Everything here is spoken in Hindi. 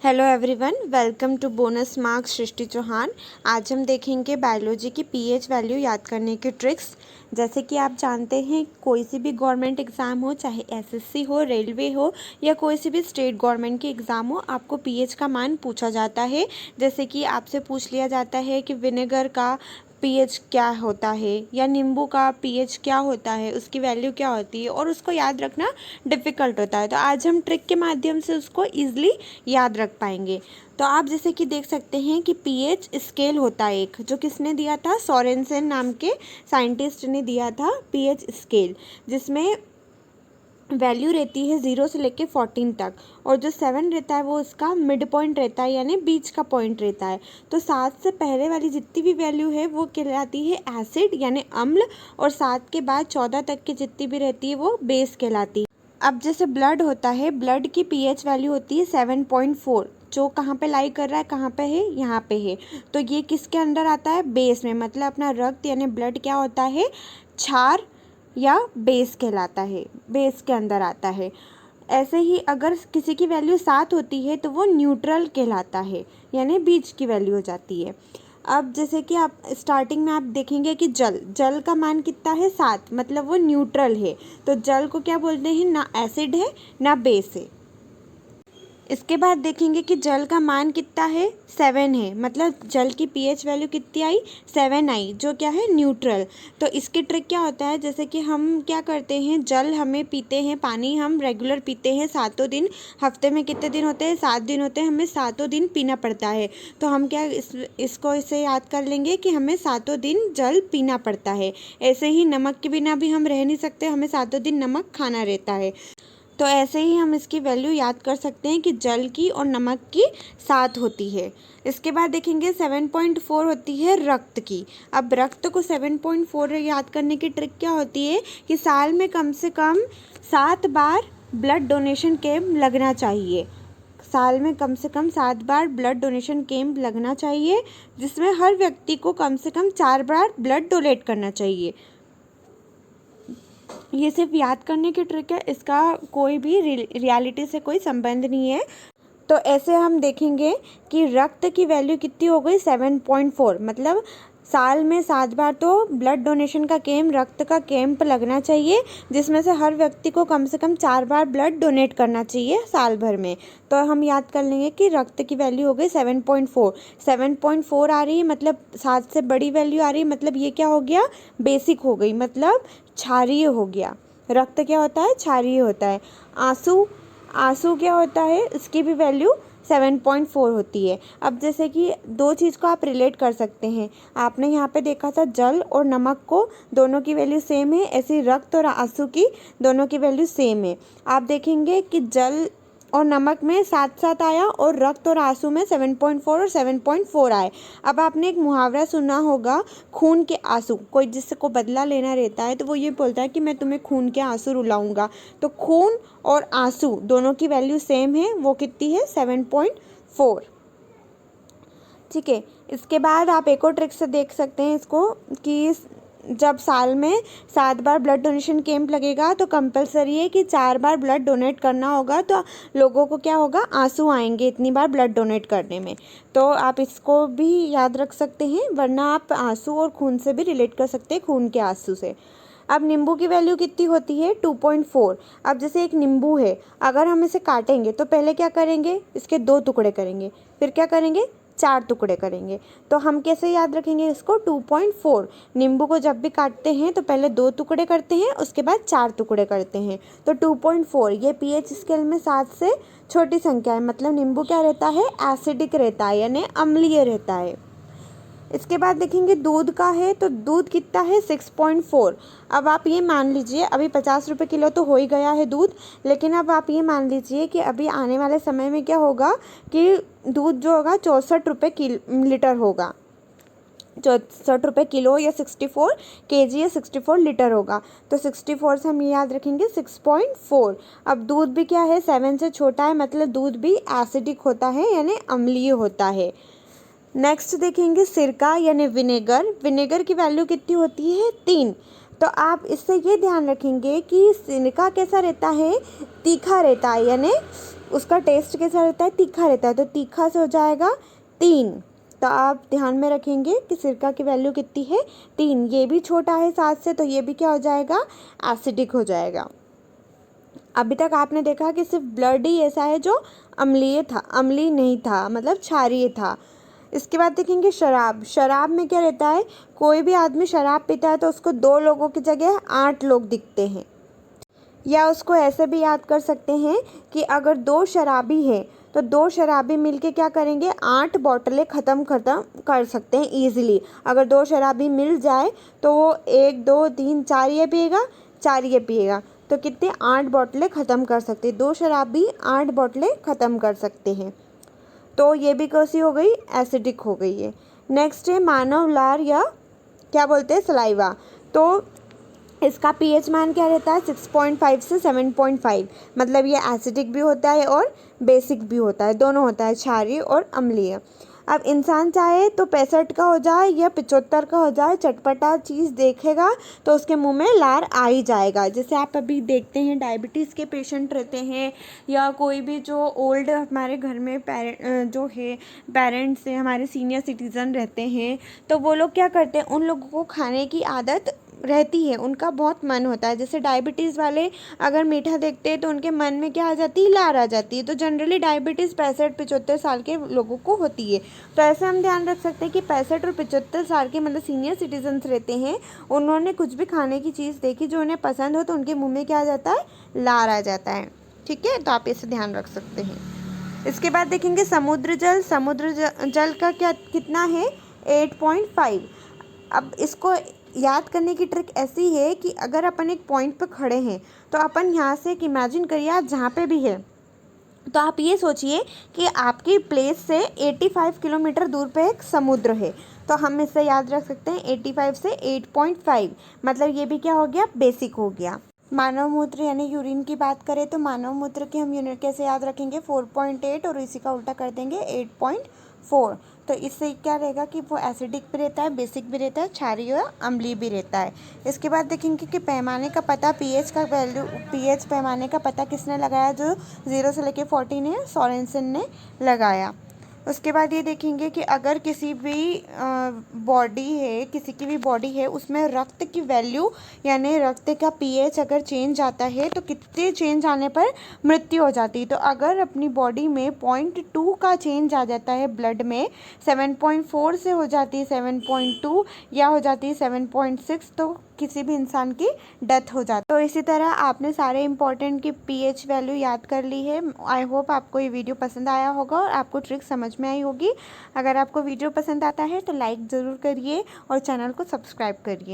Hello everyone, welcome to bonus marks Srishti Chauhan. आज हम देखेंगे बायोलॉजी की पीएच वैल्यू याद करने के ट्रिक्स। जैसे कि आप जानते हैं, कोई सी भी गवर्नमेंट एग्ज़ाम हो, चाहे एसएससी हो, रेलवे हो या कोई सी भी स्टेट गवर्नमेंट की एग्ज़ाम हो, आपको पीएच का मान पूछा जाता है। जैसे कि आपसे पूछ लिया जाता है कि विनेगर का पीएच क्या होता है या नींबू का पीएच क्या होता है, उसकी वैल्यू क्या होती है, और उसको याद रखना डिफ़िकल्ट होता है। तो आज हम ट्रिक के माध्यम से उसको ईज़िली याद रख पाएंगे। तो आप जैसे कि देख सकते हैं कि पीएच स्केल होता है एक, जो किसने दिया था, सोरेनसन नाम के साइंटिस्ट ने दिया था पीएच स्केल, जिसमें वैल्यू रहती है 0 से लेके 14 तक, और जो 7 रहता है वो उसका मिड पॉइंट रहता है, यानी बीच का पॉइंट रहता है। तो 7 से पहले वाली जितनी भी वैल्यू है वो कहलाती है एसिड यानी अम्ल, और 7 के बाद 14 तक की जितनी भी रहती है वो बेस कहलाती है। अब जैसे ब्लड होता है, ब्लड की पीएच वैल्यू होती है 7.4, जो कहाँ पे लाई कर रहा है, कहाँ पे है, यहाँ पे है। तो ये किसके अंदर आता है, बेस में, मतलब अपना रक्त यानी ब्लड क्या होता है, क्षार या बेस कहलाता है, बेस के अंदर आता है। ऐसे ही अगर किसी की वैल्यू 7 होती है तो वो न्यूट्रल कहलाता है, यानी बीच की वैल्यू हो जाती है। अब जैसे कि आप स्टार्टिंग में आप देखेंगे कि जल जल का मान कितना है, 7, मतलब वो न्यूट्रल है। तो जल को क्या बोलते हैं, ना एसिड है ना बेस है। इसके बाद देखेंगे कि जल का मान कितना है, 7 है, मतलब जल की पीएच वैल्यू कितनी आई, 7 आई, जो क्या है, न्यूट्रल। तो इसकी ट्रिक क्या होता है, जैसे कि हम क्या करते हैं, जल हमें पीते हैं, पानी हम रेगुलर पीते हैं सातों दिन। हफ्ते में कितने दिन होते हैं, 7 दिन होते हैं, हमें सातों दिन पीना पड़ता है। तो हम क्या इसको इसे याद कर लेंगे कि हमें सातों दिन जल पीना पड़ता है। ऐसे ही नमक के बिना भी हम रह नहीं सकते, हमें सातों दिन नमक खाना रहता है। तो ऐसे ही हम इसकी वैल्यू याद कर सकते हैं कि जल की और नमक की 7 होती है। इसके बाद देखेंगे 7.4 होती है रक्त की। अब रक्त को 7.4 याद करने की ट्रिक क्या होती है कि साल में कम से कम 7 बार ब्लड डोनेशन कैंप लगना चाहिए। साल में कम से कम 7 बार ब्लड डोनेशन कैंप लगना चाहिए, जिसमें हर व्यक्ति को कम से कम 4 बार ब्लड डोनेट करना चाहिए। ये सिर्फ याद करने की ट्रिक है, इसका कोई भी रियलिटी से कोई संबंध नहीं है। तो ऐसे हम देखेंगे कि रक्त की वैल्यू कितनी हो गई, 7.4, मतलब साल में 7 बार तो ब्लड डोनेशन का कैंप, रक्त का कैंप लगना चाहिए, जिसमें से हर व्यक्ति को कम से कम 4 बार ब्लड डोनेट करना चाहिए साल भर में। तो हम याद कर लेंगे कि रक्त की वैल्यू हो गई 7.4। 7.4 आ रही है मतलब 7 से बड़ी वैल्यू आ रही है, मतलब ये क्या हो गया, बेसिक हो गई, मतलब क्षारीय हो गया। रक्त क्या होता है, क्षारीय होता है। आंसू, आंसू क्या होता है, इसकी भी वैल्यू 7.4 होती है। अब जैसे कि दो चीज़ को आप रिलेट कर सकते हैं, आपने यहाँ पे देखा था जल और नमक को, दोनों की वैल्यू सेम है, ऐसी रक्त और आंसू की दोनों की वैल्यू सेम है। आप देखेंगे कि जल और नमक में 7-7 आया, और रक्त और आंसू में 7.4 और 7.4 आए। अब आपने एक मुहावरा सुना होगा, खून के आंसू, कोई जिससे को बदला लेना रहता है तो वो ये बोलता है कि मैं तुम्हें खून के आंसू रुलाऊंगा। तो खून और आंसू दोनों की वैल्यू सेम है, वो कितनी है, 7.4। ठीक है। इसके बाद आप एक और ट्रिक से देख सकते हैं इसको, कि जब साल में 7 बार ब्लड डोनेशन कैंप लगेगा तो कंपलसरी है कि 4 बार ब्लड डोनेट करना होगा। तो लोगों को क्या होगा, आंसू आएंगे इतनी बार ब्लड डोनेट करने में। तो आप इसको भी याद रख सकते हैं, वरना आप आंसू और खून से भी रिलेट कर सकते हैं, खून के आंसू से। अब नींबू की वैल्यू कितनी होती है, 2.4। अब जैसे एक नींबू है, अगर हम इसे काटेंगे तो पहले क्या करेंगे, इसके 2 टुकड़े करेंगे, फिर क्या करेंगे, 4 टुकड़े करेंगे। तो हम कैसे याद रखेंगे इसको, 2.4। नींबू को जब भी काटते हैं तो पहले 2 टुकड़े करते हैं, उसके बाद 4 टुकड़े करते हैं। तो 2.4 ये पीएच स्केल में 7 से छोटी संख्या है, मतलब नींबू क्या रहता है, एसिडिक रहता है, यानी अम्लीय रहता है। इसके बाद देखेंगे दूध का है, तो दूध कितना है, 6.4। अब आप ये मान लीजिए, अभी 50 रुपये किलो तो हो ही गया है दूध, लेकिन अब आप ये मान लीजिए कि अभी आने वाले समय में क्या होगा कि दूध जो होगा 64 रुपये लीटर होगा। 64 रुपये किलो या 64 केजी या 64 लीटर होगा। तो 64 से हम ये याद रखेंगे 6.4। अब दूध भी क्या है, 7 से छोटा है, मतलब दूध भी एसिडिक होता है, यानी अम्लीय होता है। नेक्स्ट देखेंगे सिरका यानी विनेगर। विनेगर की वैल्यू कितनी होती है, 3। तो आप इससे ये ध्यान रखेंगे कि सिरका कैसा रहता है, तीखा रहता है, यानी उसका टेस्ट कैसा रहता है, तीखा रहता है, तो तीखा से हो जाएगा 3। तो आप ध्यान में रखेंगे कि सिरका की वैल्यू कितनी है, 3। ये भी छोटा है 7 से, तो ये भी क्या हो जाएगा, एसिडिक हो जाएगा। अभी तक आपने देखा कि सिर्फ ब्लड ही ऐसा है जो अम्लीय था, अम्लीय नहीं था, मतलब क्षारीय था। इसके बाद देखेंगे शराब। शराब में क्या रहता है, कोई भी आदमी शराब पीता है तो उसको 2 लोगों की जगह 8 लोग दिखते हैं। या उसको ऐसे भी याद कर सकते हैं कि अगर 2 शराबी हैं तो 2 शराबी मिलके क्या करेंगे, 8 बोतलें ख़त्म कर सकते हैं ईजिली। अगर 2 शराबी मिल जाए तो वो 1 2 3 4 ये पिएगा, 4 ये पिएगा, तो कितने, 8 बोतलें ख़त्म कर सकते हैं। 2 शराबी 8 बोतलें ख़त्म कर सकते हैं। तो ये भी कैसी हो गई, एसिडिक हो गई है। नेक्स्ट है मानव लार या क्या बोलते हैं, सलाइवा। तो इसका पीएच मान क्या रहता है, 6.5 से 7.5। मतलब ये एसिडिक भी होता है और बेसिक भी होता है, दोनों होता है, क्षारीय और अम्लीय। अब इंसान चाहे तो 65 का हो जाए या 75 का हो जाए, चटपटा चीज़ देखेगा तो उसके मुंह में लार आ ही जाएगा। जैसे आप अभी देखते हैं डायबिटीज़ के पेशेंट रहते हैं या कोई भी जो ओल्ड हमारे घर में पेरेंट्स हैं, हमारे सीनियर सिटीज़न रहते हैं, तो वो लोग क्या करते हैं, उन लोगों को खाने की आदत रहती है, उनका बहुत मन होता है। जैसे डायबिटीज़ वाले अगर मीठा देखते हैं तो उनके मन में क्या आ जाती है, लार आ जाती है। तो जनरली डायबिटीज़ 65-75 साल के लोगों को होती है। तो ऐसे हम ध्यान रख सकते हैं कि 65 और 75 साल के मतलब सीनियर सिटीजन्स रहते हैं, उन्होंने कुछ भी खाने की चीज़ देखी जो उन्हें पसंद हो तो उनके मुँह में क्या आ जाता है, लार आ जाता है। ठीक है, तो आप इसे ध्यान रख सकते हैं। इसके बाद देखेंगे समुद्र जल। समुद्र जल का क्या कितना है, 8.5। अब इसको याद करने की ट्रिक ऐसी है कि अगर अपन एक पॉइंट पर खड़े हैं तो अपन यहाँ से एक इमेजिन करिए, आप जहाँ पे भी है तो आप ये सोचिए कि आपकी प्लेस से 85 किलोमीटर दूर पे एक समुद्र है। तो हम इससे याद रख सकते हैं 85 से 8.5, मतलब ये भी क्या हो गया, बेसिक हो गया। मानव मूत्र यानी यूरिन की बात करें तो मानव मूत्र की हम यूनिट कैसे याद रखेंगे, 4.8, और इसी का उल्टा कर देंगे 8.4। तो इससे क्या रहेगा कि वो एसिडिक भी रहता है, बेसिक भी रहता है, क्षारीय और अम्लीय भी रहता है। इसके बाद देखेंगे कि पैमाने का पता, पीएच का वैल्यू, पीएच पैमाने का पता किसने लगाया, जो 0 से लेकर 14 है, सोरेनसन ने लगाया। उसके बाद ये देखेंगे कि अगर किसी भी बॉडी है, किसी की भी बॉडी है, उसमें रक्त की वैल्यू यानी रक्त का पीएच अगर चेंज आता है तो कितने चेंज आने पर मृत्यु हो जाती है। तो अगर अपनी बॉडी में 0.2 का चेंज आ जाता है ब्लड में, 7.4 से हो जाती है 7.2 या हो जाती है 7.6, तो किसी भी इंसान की डेथ हो जाती है। तो इसी तरह आपने सारे इंपॉर्टेंट की पीएच वैल्यू याद कर ली है। आई होप आपको ये वीडियो पसंद आया होगा और आपको ट्रिक समझ में आई होगी। अगर आपको वीडियो पसंद आता है तो लाइक ज़रूर करिए और चैनल को सब्सक्राइब करिए।